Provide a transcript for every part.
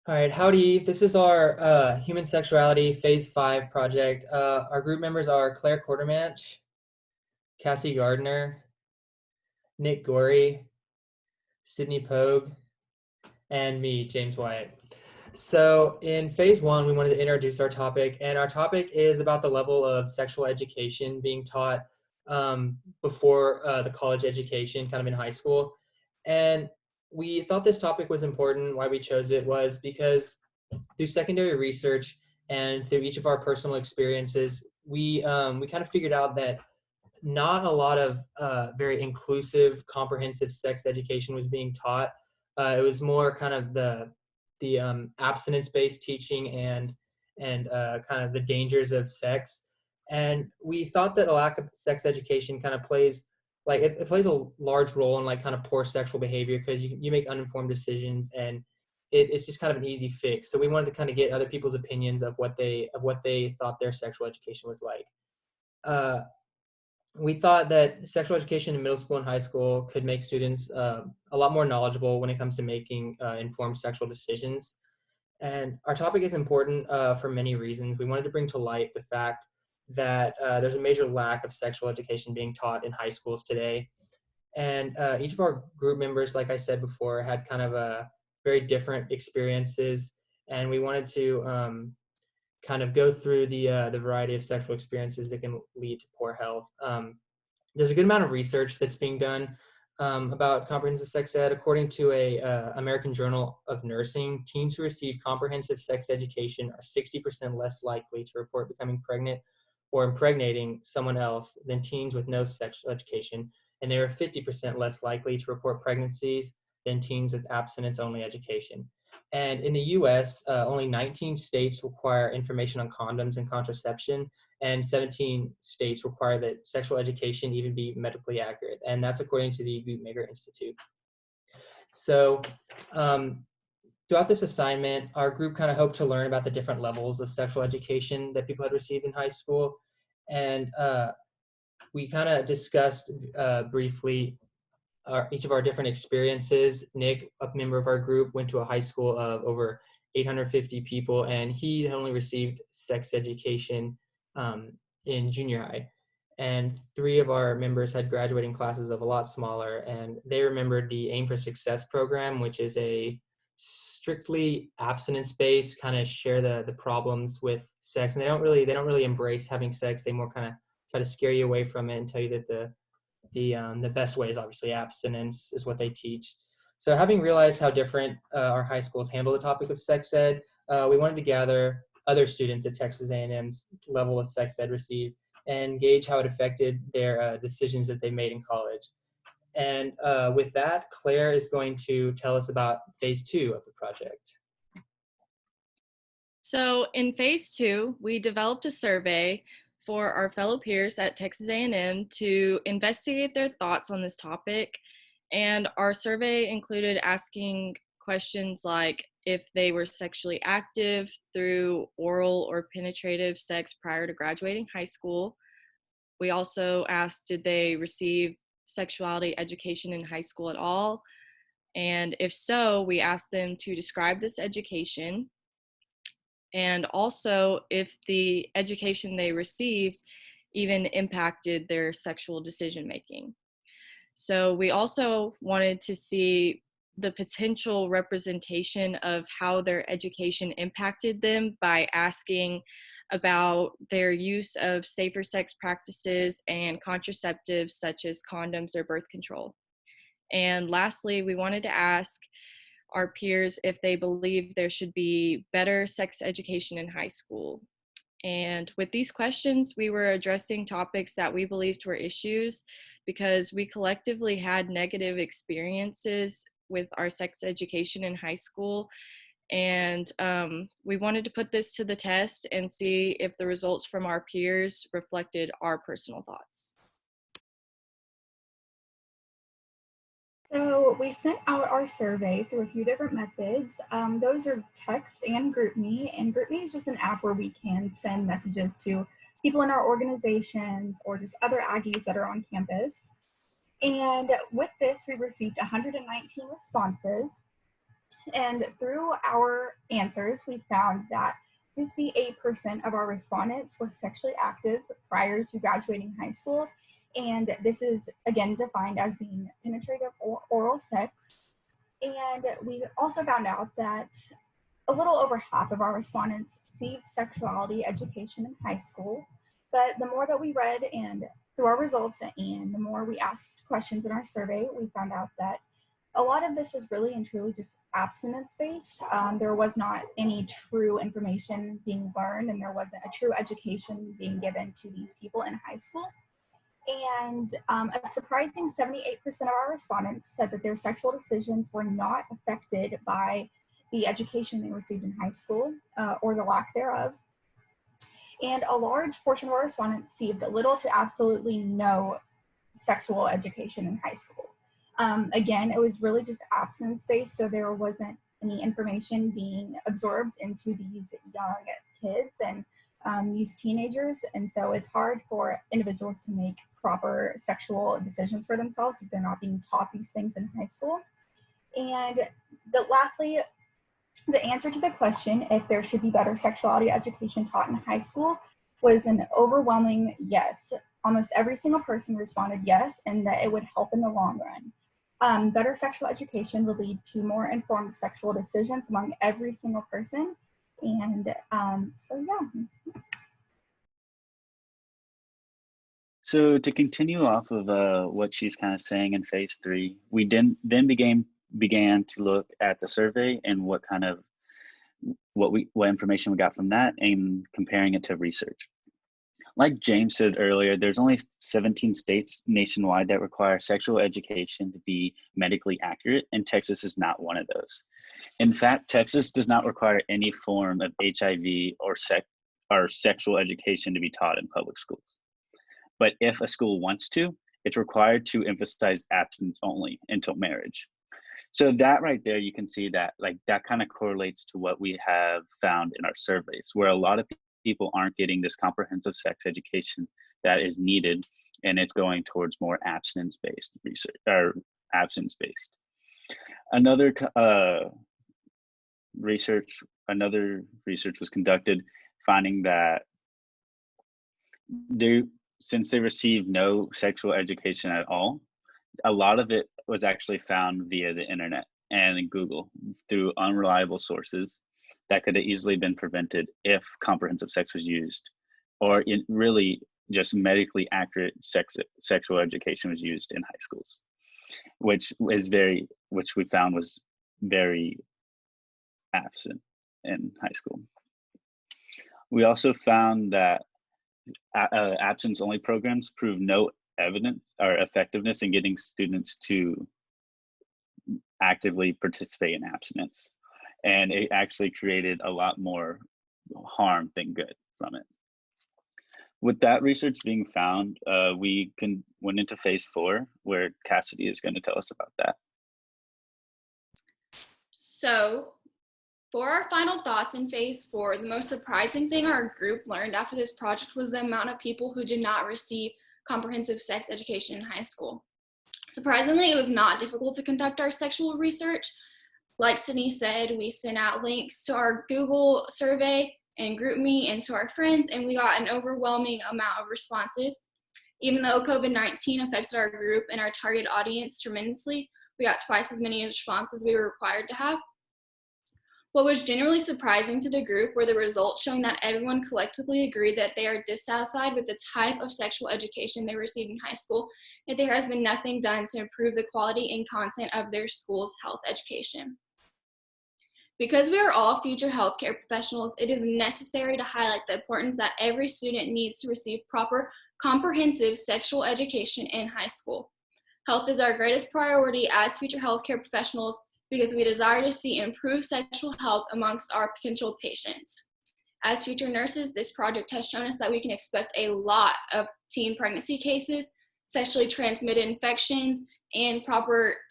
All right, howdy. This is our Human Sexuality Phase 5 project. Our group members are Claire Quartermanch, Cassie Gardner, Nick Gorey, Sydney Pogue, and me, James Wyatt. So in Phase 1, we wanted to introduce our topic, and our topic is about the level of sexual education being taught before the college education, kind of in high school. And we thought this topic was important. Why we chose it was because through secondary research and through each of our personal experiences, we kind of figured out that not a lot of very inclusive, comprehensive sex education was being taught. It was more kind of the abstinence-based teaching and kind of the dangers of sex. And we thought that a lack of sex education kind of plays like it plays a large role in like kind of poor sexual behavior because you make uninformed decisions and it's just kind of an easy fix. So we wanted to kind of get other people's opinions of what they thought their sexual education was like. Uh, we thought that sexual education in middle school and high school could make students a lot more knowledgeable when it comes to making informed sexual decisions. And our topic is important for many reasons. We wanted to bring to light the fact that there's a major lack of sexual education being taught in high schools today. And each of our group members, like I said before, had kind of a very different experiences. And we wanted to kind of go through the variety of sexual experiences that can lead to poor health. There's a good amount of research that's being done about comprehensive sex ed. According to a American Journal of Nursing, teens who receive comprehensive sex education are 60% less likely to report becoming pregnant or impregnating someone else than teens with no sexual education, and they are 50% less likely to report pregnancies than teens with abstinence-only education. And in the US, only 19 states require information on condoms and contraception, and 17 states require that sexual education even be medically accurate. And that's according to the Guttmacher Institute. So um, throughout this assignment, our group kind of hoped to learn about the different levels of sexual education that people had received in high school. And we kind of discussed briefly each of our different experiences. Nick, a member of our group, went to a high school of over 850 people, and he only received sex education in junior high. And three of our members had graduating classes of a lot smaller, and they remembered the Aim for Success program, which is a strictly abstinence-based kind of share the problems with sex, and they don't really embrace having sex. They more kind of try to scare you away from it and tell you that the best way is obviously abstinence is what they teach. So having realized how different our high schools handle the topic of sex ed, we wanted to gather other students at Texas A&M's level of sex ed received and gauge how it affected their decisions that they made in college. And with that, Claire is going to tell us about phase 2 of the project. So in phase 2, we developed a survey for our fellow peers at Texas A&M to investigate their thoughts on this topic. And our survey included asking questions like if they were sexually active through oral or penetrative sex prior to graduating high school. We also asked, did they receive sexuality education in high school at all? And if so, we asked them to describe this education, and also if the education they received even impacted their sexual decision making. So we also wanted to see the potential representation of how their education impacted them by asking about their use of safer sex practices and contraceptives such as condoms or birth control. And lastly, we wanted to ask our peers if they believe there should be better sex education in high school. And with these questions, we were addressing topics that we believed were issues because we collectively had negative experiences with our sex education in high school. And we wanted to put this to the test and see if the results from our peers reflected our personal thoughts. So we sent out our survey through a few different methods. Those are text and GroupMe, and GroupMe is just an app where we can send messages to people in our organizations or just other Aggies that are on campus. And with this, we received 119 responses. And through our answers, we found that 58% of our respondents were sexually active prior to graduating high school. And this is again defined as being penetrative or oral sex. And we also found out that a little over half of our respondents received sexuality education in high school. But the more that we read and through our results and the more we asked questions in our survey, we found out that a lot of this was really and truly just abstinence based. There was not any true information being learned, and there wasn't a true education being given to these people in high school. And a surprising 78% of our respondents said that their sexual decisions were not affected by the education they received in high school or the lack thereof. And a large portion of our respondents received little to absolutely no sexual education in high school. Again, it was really just abstinence-based, so there wasn't any information being absorbed into these young kids and these teenagers, and so it's hard for individuals to make proper sexual decisions for themselves if they're not being taught these things in high school. And lastly, the answer to the question if there should be better sexuality education taught in high school was an overwhelming yes. Almost every single person responded yes, and that it would help in the long run. Better sexual education will lead to more informed sexual decisions among every single person. And so, yeah. So to continue off of what she's kind of saying in phase 3, we then began to look at the survey and what information we got from that and comparing it to research. Like James said earlier, there's only 17 states nationwide that require sexual education to be medically accurate, and Texas is not one of those. In fact, Texas does not require any form of HIV or sexual education to be taught in public schools. But if a school wants to, it's required to emphasize abstinence only until marriage. So that right there, you can see that that kind of correlates to what we have found in our surveys, where a lot of people aren't getting this comprehensive sex education that is needed, and it's going towards more abstinence-based research or abstinence-based. Another research was conducted, finding that since they received no sexual education at all, a lot of it was actually found via the internet and Google through unreliable sources that could have easily been prevented if comprehensive sex was used, or really just medically accurate sexual education was used in high schools, which we found was very absent in high school. We also found that abstinence-only programs prove no evidence or effectiveness in getting students to actively participate in abstinence, and it actually created a lot more harm than good from it. With that research being found, we went into phase 4, where Cassidy is going to tell us about that. So for our final thoughts in phase 4, the most surprising thing our group learned after this project was the amount of people who did not receive comprehensive sex education in high school. Surprisingly, it was not difficult to conduct our sexual research. Like Sydney said, we sent out links to our Google survey and GroupMe and to our friends, and we got an overwhelming amount of responses. Even though COVID-19 affected our group and our target audience tremendously, we got twice as many responses we were required to have. What was generally surprising to the group were the results showing that everyone collectively agreed that they are dissatisfied with the type of sexual education they received in high school, and there has been nothing done to improve the quality and content of their school's health education. Because we are all future healthcare professionals, it is necessary to highlight the importance that every student needs to receive proper, comprehensive sexual education in high school. Health is our greatest priority as future healthcare professionals because we desire to see improved sexual health amongst our potential patients. As future nurses, this project has shown us that we can expect a lot of teen pregnancy cases, sexually transmitted infections, and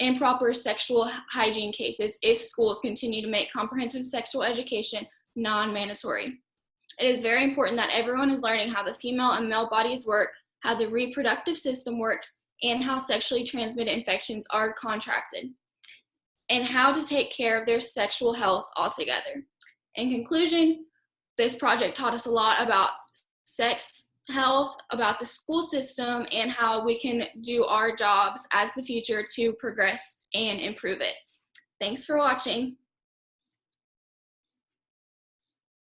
improper sexual hygiene cases if schools continue to make comprehensive sexual education non-mandatory. It is very important that everyone is learning how the female and male bodies work, how the reproductive system works, and how sexually transmitted infections are contracted. and how to take care of their sexual health altogether. In conclusion, this project taught us a lot about sex health, about the school system, and how we can do our jobs as the future to progress and improve it. Thanks for watching.